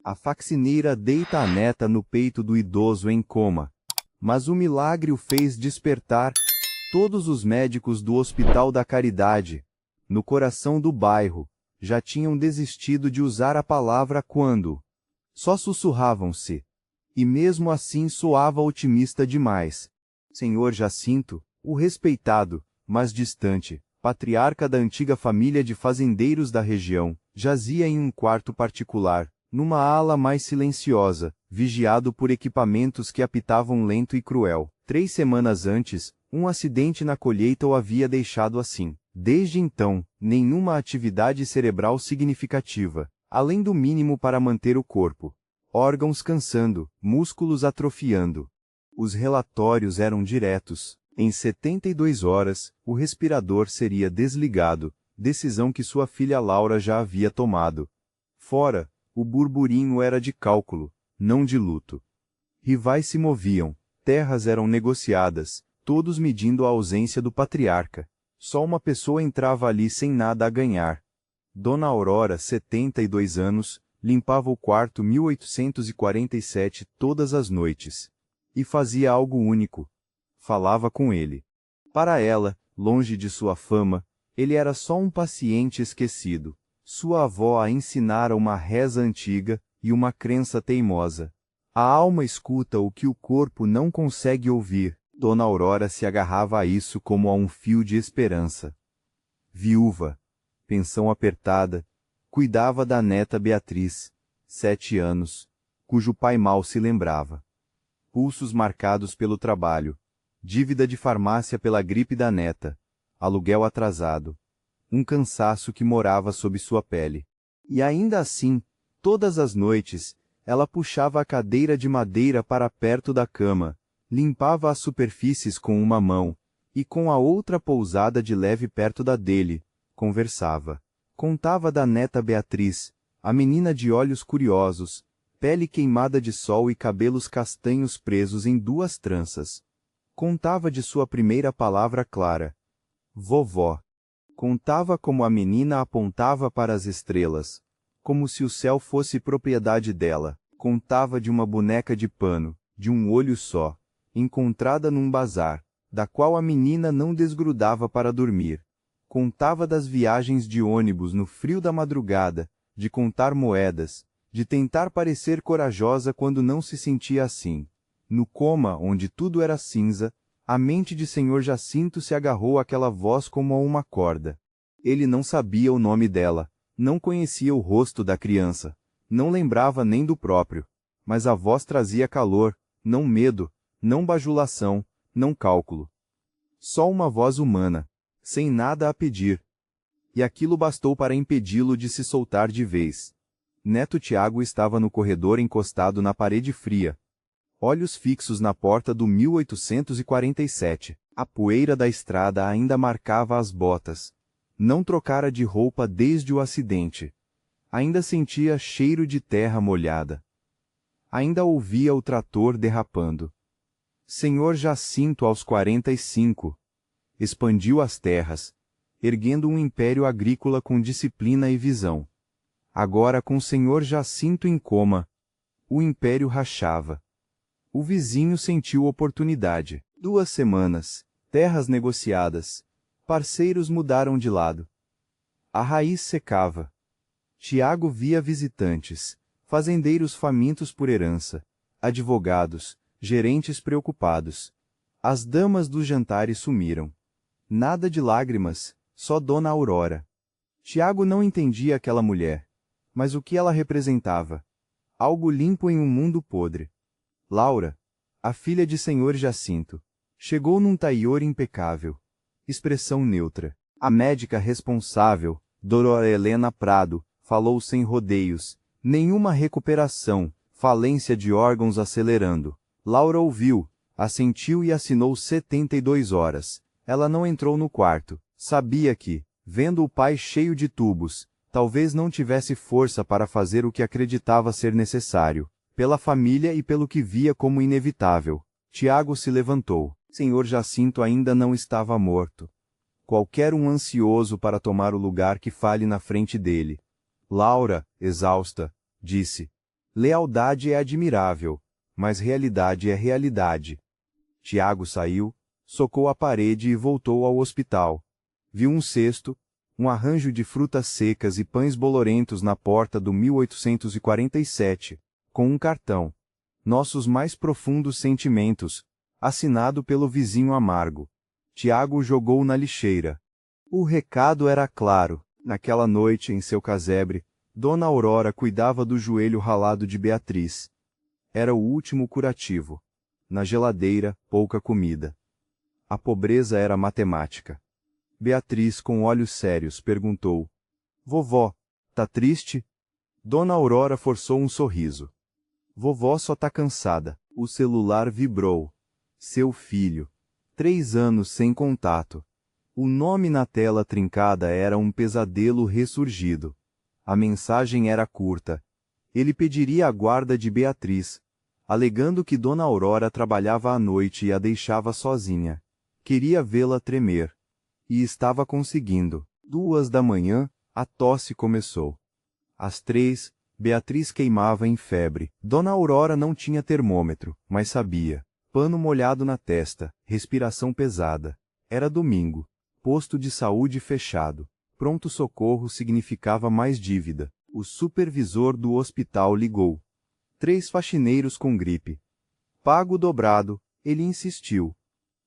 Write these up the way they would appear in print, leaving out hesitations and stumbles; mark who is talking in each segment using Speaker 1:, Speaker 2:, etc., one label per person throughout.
Speaker 1: A faxineira deita a neta no peito do idoso em coma. Mas o milagre o fez despertar. Todos os médicos do Hospital da Caridade, no coração do bairro, já tinham desistido de usar a palavra quando. Só sussurravam-se. E mesmo assim soava otimista demais. Senhor Jacinto, o respeitado, mas distante, patriarca da antiga família de fazendeiros da região, jazia em um quarto particular, numa ala mais silenciosa, vigiado por equipamentos que apitavam lento e cruel. 3 semanas antes, um acidente na colheita o havia deixado assim. Desde então, nenhuma atividade cerebral significativa, além do mínimo para manter o corpo. Órgãos cansando, músculos atrofiando. Os relatórios eram diretos. Em 72 horas, o respirador seria desligado, decisão que sua filha Laura já havia tomado. Fora, o burburinho era de cálculo, não de luto. Rivais se moviam, terras eram negociadas, todos medindo a ausência do patriarca. Só uma pessoa entrava ali sem nada a ganhar. Dona Aurora, 72 anos, limpava o quarto 1847 todas as noites. E fazia algo único. Falava com ele. Para ela, longe de sua fama, ele era só um paciente esquecido. Sua avó a ensinara uma reza antiga e uma crença teimosa. A alma escuta o que o corpo não consegue ouvir. Dona Aurora se agarrava a isso como a um fio de esperança. Viúva, pensão apertada, cuidava da neta Beatriz, 7 anos, cujo pai mal se lembrava. Pulsos marcados pelo trabalho, dívida de farmácia pela gripe da neta, aluguel atrasado, um cansaço que morava sob sua pele. E ainda assim, todas as noites, ela puxava a cadeira de madeira para perto da cama, limpava as superfícies com uma mão, e com a outra pousada de leve perto da dele, conversava. Contava da neta Beatriz, a menina de olhos curiosos, pele queimada de sol e cabelos castanhos presos em 2 tranças. Contava de sua primeira palavra clara. Vovó. Contava como a menina apontava para as estrelas, como se o céu fosse propriedade dela. Contava de uma boneca de pano, de um olho só, encontrada num bazar, da qual a menina não desgrudava para dormir. Contava das viagens de ônibus no frio da madrugada, de contar moedas, de tentar parecer corajosa quando não se sentia assim. No coma, onde tudo era cinza, a mente de Senhor Jacinto se agarrou àquela voz como a uma corda. Ele não sabia o nome dela, não conhecia o rosto da criança, não lembrava nem do próprio, mas a voz trazia calor, não medo, não bajulação, não cálculo. Só uma voz humana, sem nada a pedir. E aquilo bastou para impedi-lo de se soltar de vez. Neto Tiago estava no corredor encostado na parede fria, olhos fixos na porta do 1847. A poeira da estrada ainda marcava as botas. Não trocara de roupa desde o acidente. Ainda sentia cheiro de terra molhada. Ainda ouvia o trator derrapando. Senhor Jacinto aos 45. Expandiu as terras, erguendo um império agrícola com disciplina e visão. Agora com Senhor Jacinto em coma, o império rachava. O vizinho sentiu oportunidade. 2 semanas, terras negociadas, parceiros mudaram de lado. A raiz secava. Tiago via visitantes, fazendeiros famintos por herança, advogados, gerentes preocupados. As damas dos jantares sumiram. Nada de lágrimas, só Dona Aurora. Tiago não entendia aquela mulher, mas o que ela representava? Algo limpo em um mundo podre. Laura, a filha de Senhor Jacinto, chegou num taior impecável. Expressão neutra. A médica responsável, Dora Helena Prado, falou sem rodeios. Nenhuma recuperação, falência de órgãos acelerando. Laura ouviu, assentiu e assinou 72 horas. Ela não entrou no quarto. Sabia que, vendo o pai cheio de tubos, talvez não tivesse força para fazer o que acreditava ser necessário. Pela família e pelo que via como inevitável. Tiago se levantou. Senhor Jacinto ainda não estava morto. Qualquer um ansioso para tomar o lugar que fale na frente dele. Laura, exausta, disse. Lealdade é admirável, mas realidade é realidade. Tiago saiu, socou a parede e voltou ao hospital. Viu um cesto, um arranjo de frutas secas e pães bolorentos na porta do 1847, com um cartão. Nossos mais profundos sentimentos, assinado pelo vizinho amargo. Tiago jogou na lixeira. O recado era claro. Naquela noite, em seu casebre, Dona Aurora cuidava do joelho ralado de Beatriz. Era o último curativo. Na geladeira, pouca comida. A pobreza era matemática. Beatriz, com olhos sérios, perguntou: Vovó, tá triste? Dona Aurora forçou um sorriso. Vovó só tá cansada. O celular vibrou. Seu filho. 3 anos sem contato. O nome na tela trincada era um pesadelo ressurgido. A mensagem era curta. Ele pediria a guarda de Beatriz, alegando que Dona Aurora trabalhava à noite e a deixava sozinha. Queria vê-la tremer. E estava conseguindo. 2 da manhã, a tosse começou. Às 3, Beatriz queimava em febre. Dona Aurora não tinha termômetro, mas sabia. Pano molhado na testa, respiração pesada. Era domingo. Posto de saúde fechado. Pronto-socorro significava mais dívida. O supervisor do hospital ligou. 3 faxineiros com gripe. Pago dobrado, ele insistiu.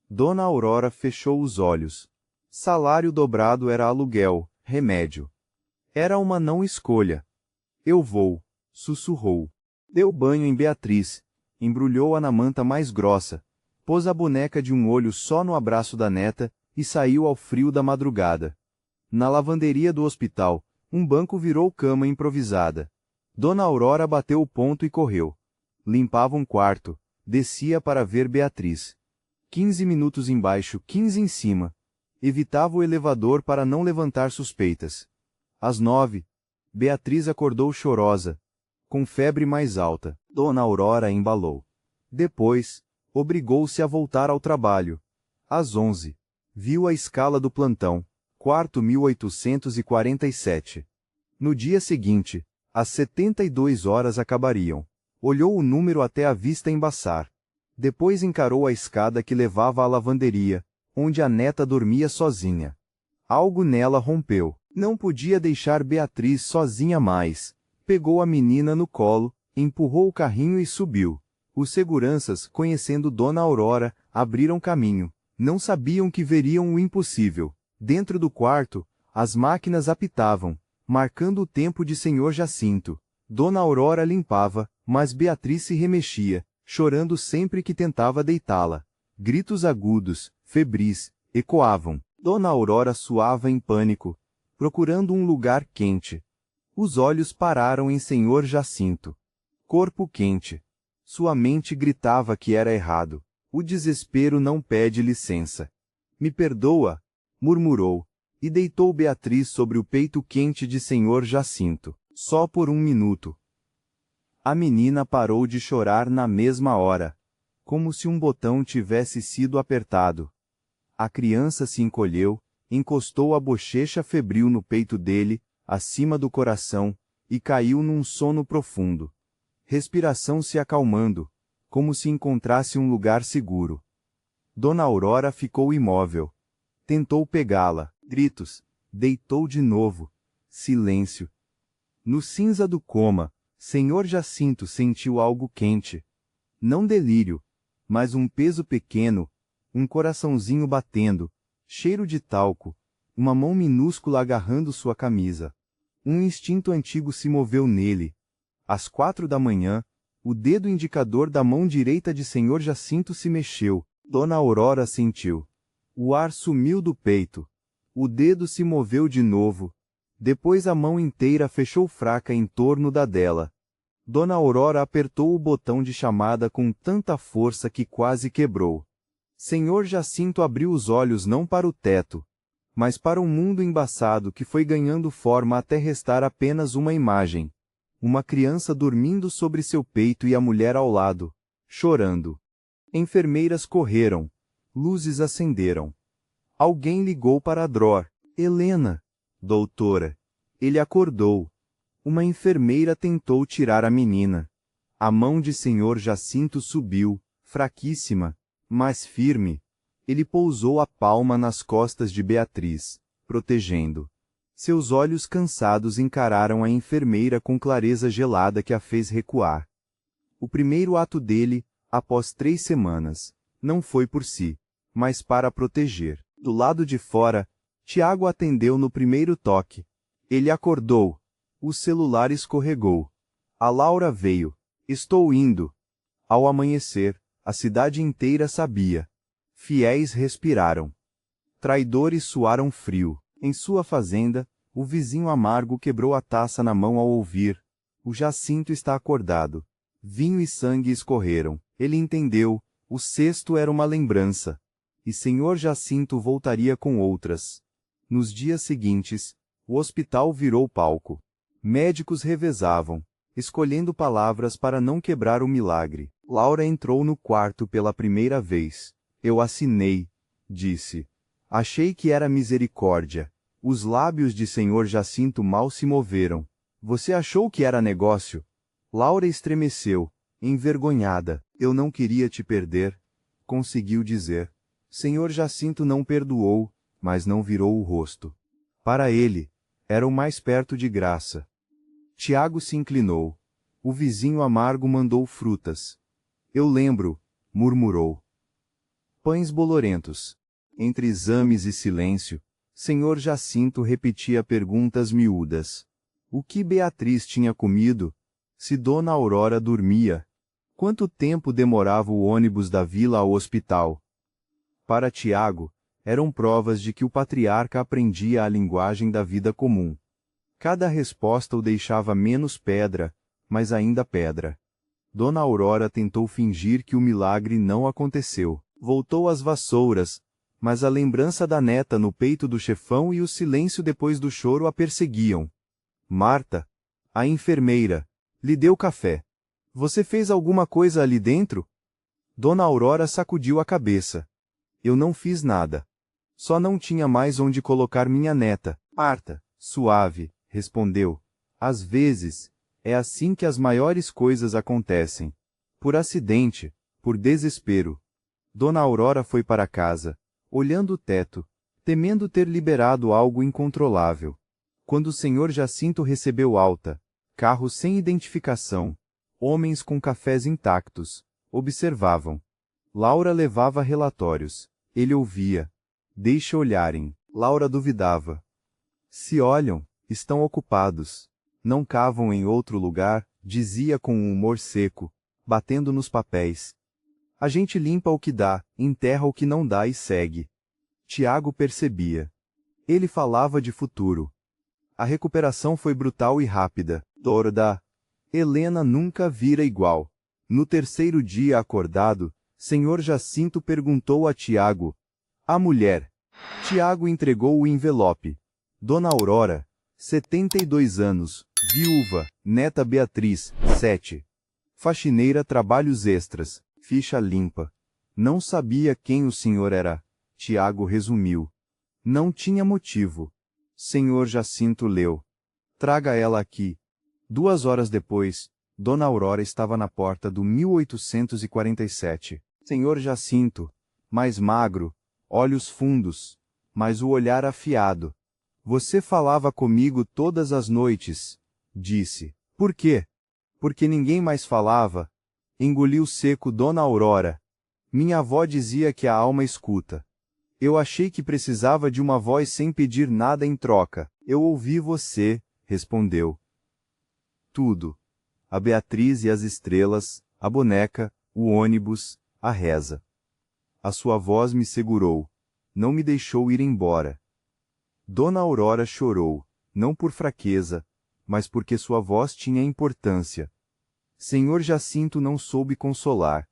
Speaker 1: Dona Aurora fechou os olhos. Salário dobrado era aluguel, remédio. Era uma não escolha. Eu vou, sussurrou. Deu banho em Beatriz, embrulhou-a na manta mais grossa, pôs a boneca de um olho só no abraço da neta e saiu ao frio da madrugada. Na lavanderia do hospital, um banco virou cama improvisada. Dona Aurora bateu o ponto e correu. Limpava um quarto, descia para ver Beatriz. 15 minutos embaixo, 15 em cima. Evitava o elevador para não levantar suspeitas. Às 9, Beatriz acordou chorosa, com febre mais alta. Dona Aurora embalou. Depois, obrigou-se a voltar ao trabalho. Às 11, viu a escala do plantão, quarto 1847. No dia seguinte, às 72 horas acabariam. Olhou o número até a vista embaçar. Depois encarou a escada que levava à lavanderia, onde a neta dormia sozinha. Algo nela rompeu. Não podia deixar Beatriz sozinha mais. Pegou a menina no colo, empurrou o carrinho e subiu. Os seguranças, conhecendo Dona Aurora, abriram caminho. Não sabiam que veriam o impossível. Dentro do quarto, as máquinas apitavam, marcando o tempo de Senhor Jacinto. Dona Aurora limpava, mas Beatriz se remexia, chorando sempre que tentava deitá-la. Gritos agudos, febris, ecoavam. Dona Aurora suava em pânico, procurando um lugar quente. Os olhos pararam em Senhor Jacinto. Corpo quente. Sua mente gritava que era errado. O desespero não pede licença. Me perdoa, murmurou, e deitou Beatriz sobre o peito quente de Senhor Jacinto. Só por 1 minuto. A menina parou de chorar na mesma hora, como se um botão tivesse sido apertado. A criança se encolheu, encostou a bochecha febril no peito dele, acima do coração, e caiu num sono profundo. Respiração se acalmando, como se encontrasse um lugar seguro. Dona Aurora ficou imóvel. Tentou pegá-la. Gritos. Deitou de novo. Silêncio. No cinza do coma, Senhor Jacinto sentiu algo quente. Não delírio, mas um peso pequeno, um coraçãozinho batendo, cheiro de talco, uma mão minúscula agarrando sua camisa. Um instinto antigo se moveu nele. Às 4 da manhã, o dedo indicador da mão direita de Senhor Jacinto se mexeu. Dona Aurora sentiu. O ar sumiu do peito. O dedo se moveu de novo. Depois a mão inteira fechou fraca em torno da dela. Dona Aurora apertou o botão de chamada com tanta força que quase quebrou. Senhor Jacinto abriu os olhos não para o teto, mas para um mundo embaçado que foi ganhando forma até restar apenas uma imagem. Uma criança dormindo sobre seu peito e a mulher ao lado, chorando. Enfermeiras correram. Luzes acenderam. Alguém ligou para a Dror. Helena. Doutora. Ele acordou. Uma enfermeira tentou tirar a menina. A mão de senhor Jacinto subiu, fraquíssima, mas firme. Ele pousou a palma nas costas de Beatriz, protegendo. Seus olhos cansados encararam a enfermeira com clareza gelada que a fez recuar. O primeiro ato dele, após 3 semanas, não foi por si, mas para proteger. Do lado de fora, Tiago atendeu no primeiro toque. Ele acordou. O celular escorregou. A Laura veio. Estou indo. Ao amanhecer, a cidade inteira sabia. Fiéis respiraram. Traidores suaram frio. Em sua fazenda, o vizinho amargo quebrou a taça na mão ao ouvir. O Jacinto está acordado. Vinho e sangue escorreram. Ele entendeu. O cesto era uma lembrança. E senhor Jacinto voltaria com outras. Nos dias seguintes, o hospital virou palco. Médicos revezavam, escolhendo palavras para não quebrar o milagre. Laura entrou no quarto pela primeira vez. Eu assinei, disse. Achei que era misericórdia. Os lábios de senhor Jacinto mal se moveram. Você achou que era negócio? Laura estremeceu, envergonhada. Eu não queria te perder, conseguiu dizer. Senhor Jacinto não perdoou, mas não virou o rosto. Para ele, era o mais perto de graça. Tiago se inclinou. O vizinho amargo mandou frutas. Eu lembro, murmurou. Pães bolorentos. Entre exames e silêncio, senhor Jacinto repetia perguntas miúdas. O que Beatriz tinha comido? Se Dona Aurora dormia? Quanto tempo demorava o ônibus da vila ao hospital? Para Tiago, eram provas de que o patriarca aprendia a linguagem da vida comum. Cada resposta o deixava menos pedra, mas ainda pedra. Dona Aurora tentou fingir que o milagre não aconteceu. Voltou às vassouras, mas a lembrança da neta no peito do chefão e o silêncio depois do choro a perseguiam. Marta, a enfermeira, lhe deu café. Você fez alguma coisa ali dentro? Dona Aurora sacudiu a cabeça. Eu não fiz nada. Só não tinha mais onde colocar minha neta. Marta, suave, respondeu. Às vezes, é assim que as maiores coisas acontecem. Por acidente, por desespero. Dona Aurora foi para casa, olhando o teto, temendo ter liberado algo incontrolável. Quando o senhor Jacinto recebeu alta, carro sem identificação, homens com cafés intactos, observavam. Laura levava relatórios. Ele ouvia. Deixa olharem. Laura duvidava. Se olham, estão ocupados. Não cavam em outro lugar, dizia com um humor seco, batendo nos papéis. A gente limpa o que dá, enterra o que não dá e segue. Tiago percebia. Ele falava de futuro. A recuperação foi brutal e rápida. Dorda. Helena nunca vira igual. No terceiro dia acordado, senhor Jacinto perguntou a Tiago. A mulher. Tiago entregou o envelope. Dona Aurora, 72 anos, viúva, neta Beatriz, 7. Faxineira trabalhos extras, ficha limpa. Não sabia quem o senhor era. Tiago resumiu. Não tinha motivo. Senhor Jacinto leu. Traga ela aqui. 2 horas depois, Dona Aurora estava na porta do 1847. Senhor Jacinto, mais magro, olhos fundos, mas o olhar afiado. Você falava comigo todas as noites, disse. Por quê? Porque ninguém mais falava. Engoliu seco Dona Aurora. Minha avó dizia que a alma escuta. Eu achei que precisava de uma voz sem pedir nada em troca. Eu ouvi você, respondeu. Tudo. A Beatriz e as estrelas, a boneca, o ônibus, a reza. A sua voz me segurou. Não me deixou ir embora. Dona Aurora chorou, não por fraqueza, mas porque sua voz tinha importância. Senhor Jacinto não soube consolar,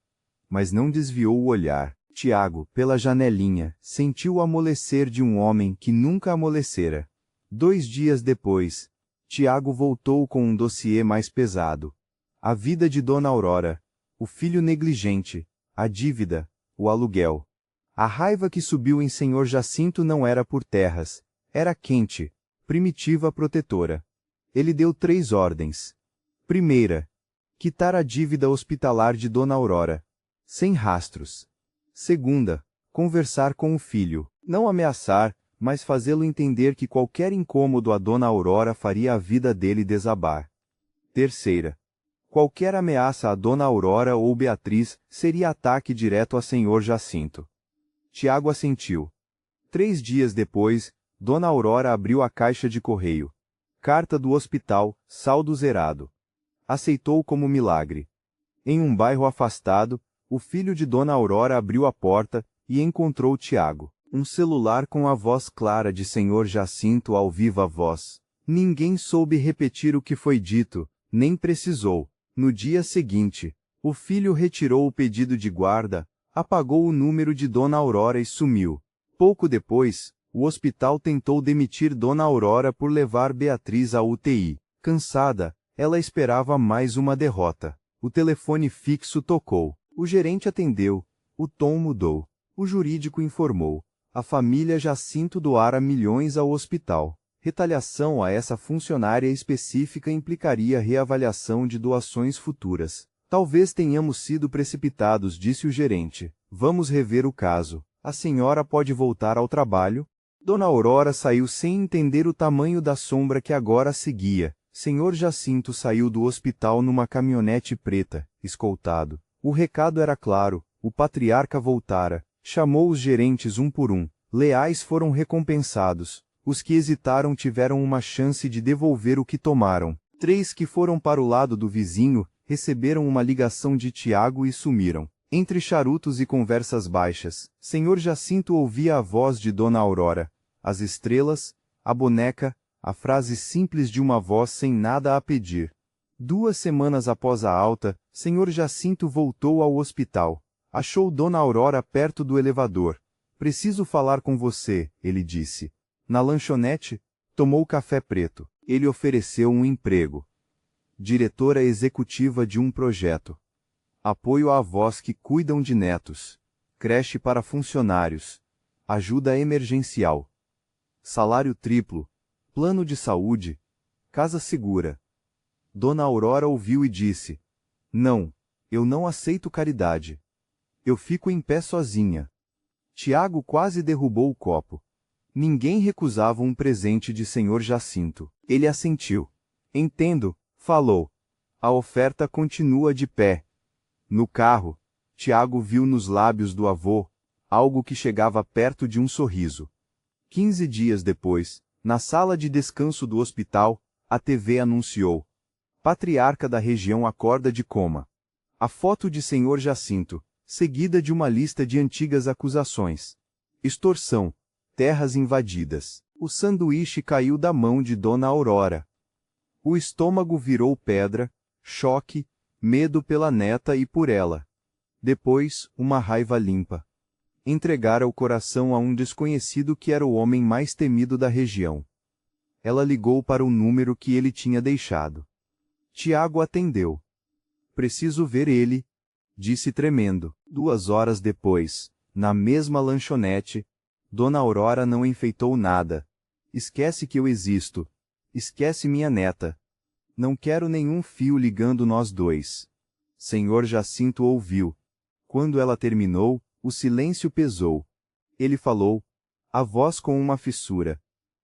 Speaker 1: mas não desviou o olhar. Tiago, pela janelinha, sentiu o amolecer de um homem que nunca amolecera. 2 dias depois, Tiago voltou com um dossiê mais pesado. A vida de Dona Aurora, o filho negligente, a dívida, o aluguel. A raiva que subiu em senhor Jacinto não era por terras, era quente, primitiva protetora. Ele deu 3 ordens. Primeira, quitar a dívida hospitalar de Dona Aurora. Sem rastros. Segunda, conversar com o filho. Não ameaçar, mas fazê-lo entender que qualquer incômodo a Dona Aurora faria a vida dele desabar. Terceira, qualquer ameaça a Dona Aurora ou Beatriz seria ataque direto a Senhor Jacinto. Tiago assentiu. 3 dias depois, Dona Aurora abriu a caixa de correio. Carta do hospital, saldo zerado. Aceitou como milagre. Em um bairro afastado, o filho de Dona Aurora abriu a porta e encontrou Tiago. Um celular com a voz clara de Senhor Jacinto ao viva voz. Ninguém soube repetir o que foi dito, nem precisou. No dia seguinte, o filho retirou o pedido de guarda, apagou o número de Dona Aurora e sumiu. Pouco depois, o hospital tentou demitir Dona Aurora por levar Beatriz à UTI. Cansada, ela esperava mais uma derrota. O telefone fixo tocou. O gerente atendeu. O tom mudou. O jurídico informou. A família Jacinto doara milhões ao hospital. Retaliação a essa funcionária específica implicaria reavaliação de doações futuras. Talvez tenhamos sido precipitados, disse o gerente. Vamos rever o caso. A senhora pode voltar ao trabalho? Dona Aurora saiu sem entender o tamanho da sombra que agora seguia. Senhor Jacinto saiu do hospital numa caminhonete preta, escoltado. O recado era claro, o patriarca voltara. Chamou os gerentes um por um. Leais foram recompensados. Os que hesitaram tiveram uma chance de devolver o que tomaram. 3 que foram para o lado do vizinho, receberam uma ligação de Tiago e sumiram. Entre charutos e conversas baixas, Senhor Jacinto ouvia a voz de Dona Aurora. As estrelas, a boneca, a frase simples de uma voz sem nada a pedir. 2 semanas após a alta, Senhor Jacinto voltou ao hospital. Achou Dona Aurora perto do elevador. Preciso falar com você, ele disse. Na lanchonete, tomou café preto. Ele ofereceu um emprego. Diretora executiva de um projeto. Apoio a avós que cuidam de netos. Creche para funcionários. Ajuda emergencial. Salário triplo. Plano de saúde. Casa segura. Dona Aurora ouviu e disse: Não, eu não aceito caridade. Eu fico em pé sozinha. Tiago quase derrubou o copo. Ninguém recusava um presente de Senhor Jacinto. Ele assentiu. Entendo, falou. A oferta continua de pé. No carro, Tiago viu nos lábios do avô algo que chegava perto de um sorriso. 15 dias depois, na sala de descanso do hospital, a TV anunciou: Patriarca da região acorda de coma. A foto de Senhor Jacinto, seguida de uma lista de antigas acusações. Extorsão. Terras invadidas. O sanduíche caiu da mão de Dona Aurora. O estômago virou pedra, choque, medo pela neta e por ela. Depois, uma raiva limpa. Entregara o coração a um desconhecido que era o homem mais temido da região. Ela ligou para o número que ele tinha deixado. Tiago atendeu. Preciso ver ele, disse tremendo. 2 horas depois, na mesma lanchonete, Dona Aurora não enfeitou nada. Esquece que eu existo. Esquece minha neta. Não quero nenhum fio ligando nós dois. Senhor Jacinto ouviu. Quando ela terminou, o silêncio pesou. Ele falou, a voz com uma fissura.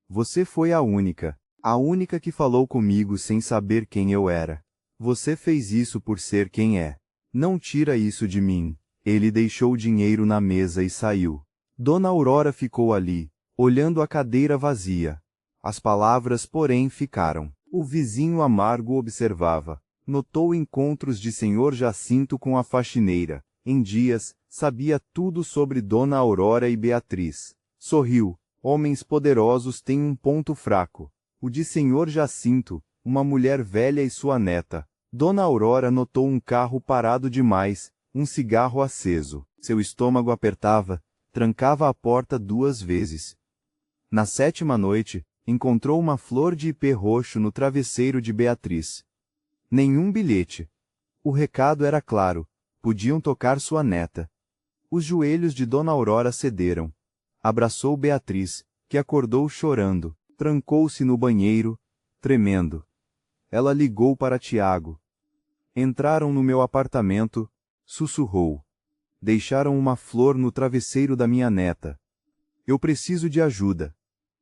Speaker 1: Você foi a única que falou comigo sem saber quem eu era. Você fez isso por ser quem é. Não tira isso de mim. Ele deixou o dinheiro na mesa e saiu. Dona Aurora ficou ali, olhando a cadeira vazia. As palavras, porém, ficaram. O vizinho amargo observava. Notou encontros de Senhor Jacinto com a faxineira. Em dias, sabia tudo sobre Dona Aurora e Beatriz. Sorriu. Homens poderosos têm um ponto fraco. O de Senhor Jacinto, uma mulher velha e sua neta. Dona Aurora notou um carro parado demais, um cigarro aceso. Seu estômago apertava, trancava a porta 2 vezes. Na 7ª noite, encontrou uma flor de ipê roxo no travesseiro de Beatriz. Nenhum bilhete. O recado era claro, podiam tocar sua neta. Os joelhos de Dona Aurora cederam. Abraçou Beatriz, que acordou chorando, trancou-se no banheiro, tremendo. Ela ligou para Tiago. Entraram no meu apartamento, sussurrou. Deixaram uma flor no travesseiro da minha neta. Eu preciso de ajuda.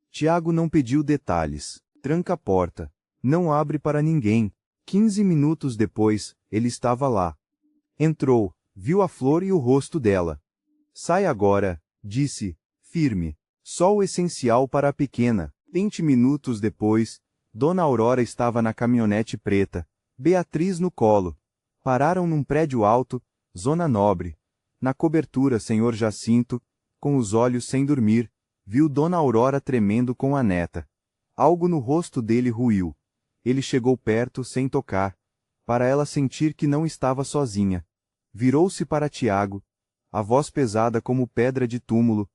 Speaker 1: Tiago não pediu detalhes. Tranca a porta. Não abre para ninguém. 15 minutos depois, ele estava lá. Entrou, viu a flor e o rosto dela. Sai agora, disse, firme. Só o essencial para a pequena. 20 minutos depois, Dona Aurora estava na caminhonete preta, Beatriz no colo. Pararam num prédio alto, zona nobre. Na cobertura, Senhor Jacinto, com os olhos sem dormir, viu Dona Aurora tremendo com a neta. Algo no rosto dele ruiu. Ele chegou perto sem tocar, para ela sentir que não estava sozinha. Virou-se para Tiago, a voz pesada como pedra de túmulo.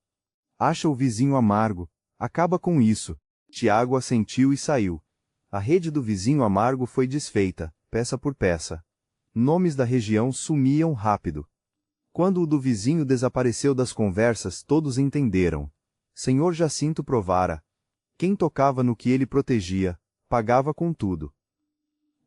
Speaker 1: Acha o vizinho amargo, acaba com isso. Tiago assentiu e saiu. A rede do vizinho amargo foi desfeita, peça por peça. Nomes da região sumiam rápido. Quando o do vizinho desapareceu das conversas, todos entenderam. Senhor Jacinto provara. Quem tocava no que ele protegia, pagava com tudo.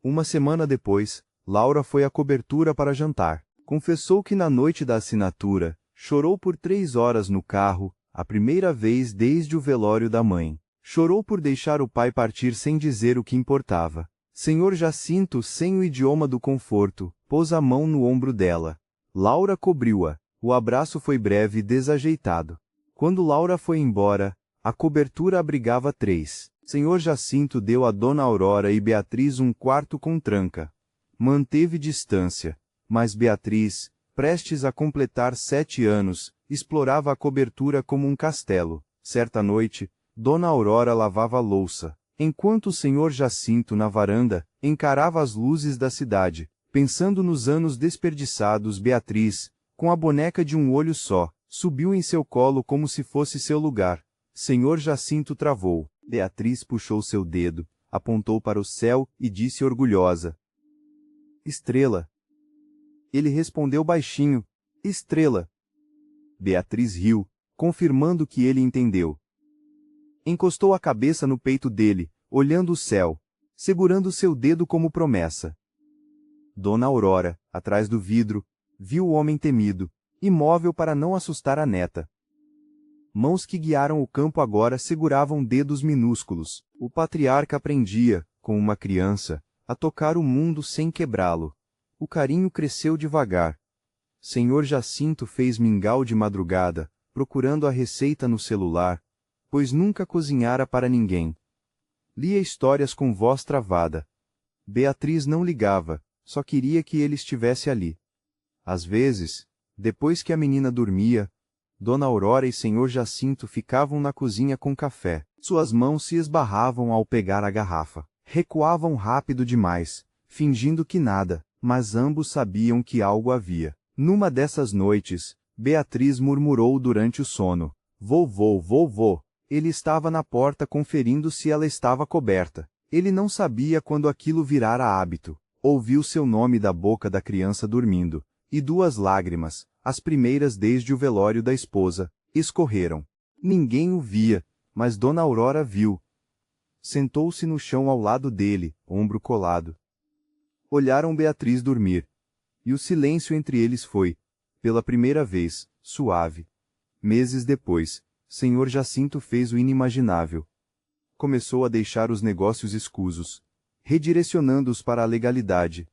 Speaker 1: Uma semana depois, Laura foi à cobertura para jantar. Confessou que na noite da assinatura, chorou por 3 horas no carro, a primeira vez desde o velório da mãe. Chorou por deixar o pai partir sem dizer o que importava. Senhor Jacinto, sem o idioma do conforto, pôs a mão no ombro dela. Laura cobriu-a. O abraço foi breve e desajeitado. Quando Laura foi embora, a cobertura abrigava 3. Senhor Jacinto deu a Dona Aurora e Beatriz um quarto com tranca. Manteve distância, mas Beatriz, prestes a completar 7 anos, explorava a cobertura como um castelo. Certa noite, Dona Aurora lavava a louça, enquanto o Senhor Jacinto na varanda encarava as luzes da cidade. Pensando nos anos desperdiçados, Beatriz, com a boneca de um olho só, subiu em seu colo como se fosse seu lugar. Senhor Jacinto travou. Beatriz puxou seu dedo, apontou para o céu e disse orgulhosa: Estrela. Ele respondeu baixinho: Estrela. Beatriz riu, confirmando que ele entendeu. Encostou a cabeça no peito dele, olhando o céu, segurando seu dedo como promessa. Dona Aurora, atrás do vidro, viu o homem temido, imóvel para não assustar a neta. Mãos que guiaram o campo agora seguravam dedos minúsculos. O patriarca aprendia, como uma criança, a tocar o mundo sem quebrá-lo. O carinho cresceu devagar. Senhor Jacinto fez mingau de madrugada, procurando a receita no celular, pois nunca cozinhara para ninguém. Lia histórias com voz travada. Beatriz não ligava, só queria que ele estivesse ali. Às vezes, depois que a menina dormia, Dona Aurora e Senhor Jacinto ficavam na cozinha com café. Suas mãos se esbarravam ao pegar a garrafa. Recuavam rápido demais, fingindo que nada, mas ambos sabiam que algo havia. Numa dessas noites, Beatriz murmurou durante o sono: Vovô, vovô. Ele estava na porta conferindo se ela estava coberta. Ele não sabia quando aquilo virara hábito. Ouviu seu nome da boca da criança dormindo, e 2 lágrimas, as primeiras desde o velório da esposa, escorreram. Ninguém o via, mas Dona Aurora viu. Sentou-se no chão ao lado dele, ombro colado. Olharam Beatriz dormir. E o silêncio entre eles foi, pela primeira vez, suave. Meses depois, Senhor Jacinto fez o inimaginável. Começou a deixar os negócios escusos, redirecionando-os para a legalidade.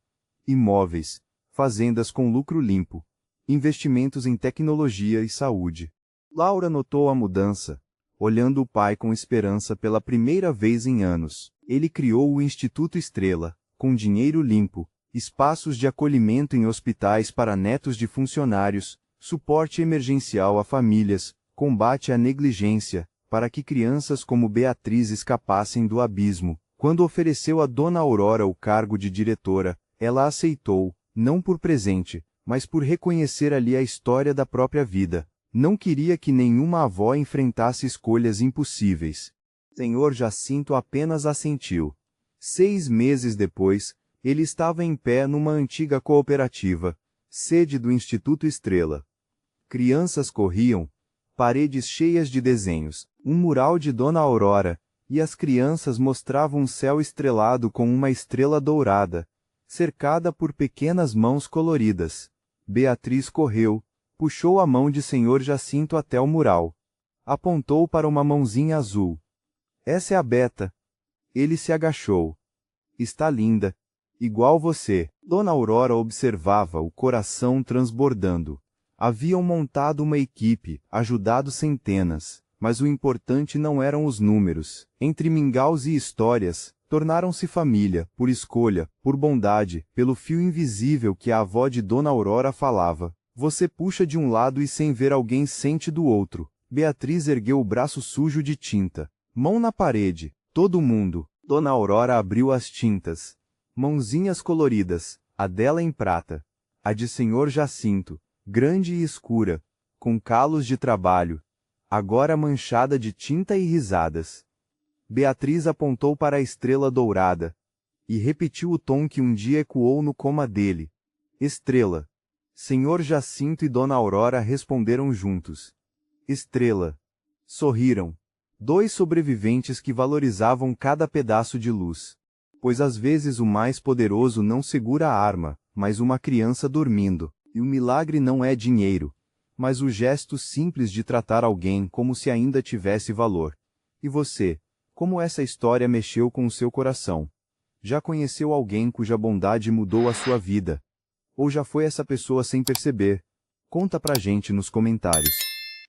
Speaker 1: Imóveis, fazendas com lucro limpo, investimentos em tecnologia e saúde. Laura notou a mudança, olhando o pai com esperança pela primeira vez em anos. Ele criou o Instituto Estrela, com dinheiro limpo, espaços de acolhimento em hospitais para netos de funcionários, suporte emergencial a famílias, combate à negligência, para que crianças como Beatriz escapassem do abismo. Quando ofereceu a Dona Aurora o cargo de diretora, ela aceitou, não por presente, mas por reconhecer ali a história da própria vida. Não queria que nenhuma avó enfrentasse escolhas impossíveis. Senhor Jacinto apenas assentiu. 6 meses depois, ele estava em pé numa antiga cooperativa, sede do Instituto Estrela. Crianças corriam, paredes cheias de desenhos, um mural de Dona Aurora, e as crianças mostravam um céu estrelado com uma estrela dourada. cercada por pequenas mãos coloridas. Beatriz correu, puxou a mão de Senhor Jacinto até o mural. Apontou para uma mãozinha azul. Essa é a Beta. Ele se agachou. Está linda. Igual você. Dona Aurora observava, o coração transbordando. Haviam montado uma equipe, ajudado centenas, mas o importante não eram os números. Entre mingaus e histórias, tornaram-se família, por escolha, por bondade, pelo fio invisível que a avó de Dona Aurora falava. Você puxa de um lado e sem ver alguém sente do outro. Beatriz ergueu o braço sujo de tinta. Mão na parede. Todo mundo. Dona Aurora abriu as tintas. Mãozinhas coloridas. A dela em prata. A de Senhor Jacinto. Grande e escura. Com calos de trabalho. Agora manchada de tinta e risadas. Beatriz apontou para a estrela dourada. E repetiu o tom que um dia ecoou no coma dele. Estrela. Senhor Jacinto e Dona Aurora responderam juntos. Estrela. Sorriram. Dois sobreviventes que valorizavam cada pedaço de luz. Pois às vezes o mais poderoso não segura a arma, mas uma criança dormindo. E o milagre não é dinheiro, mas o gesto simples de tratar alguém como se ainda tivesse valor. E você, como essa história mexeu com o seu coração? Já conheceu alguém cuja bondade mudou a sua vida? Ou já foi essa pessoa sem perceber? Conta pra gente nos comentários.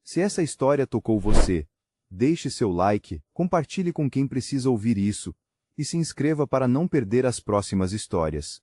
Speaker 1: Se essa história tocou você, deixe seu like, compartilhe com quem precisa ouvir isso, e se inscreva para não perder as próximas histórias.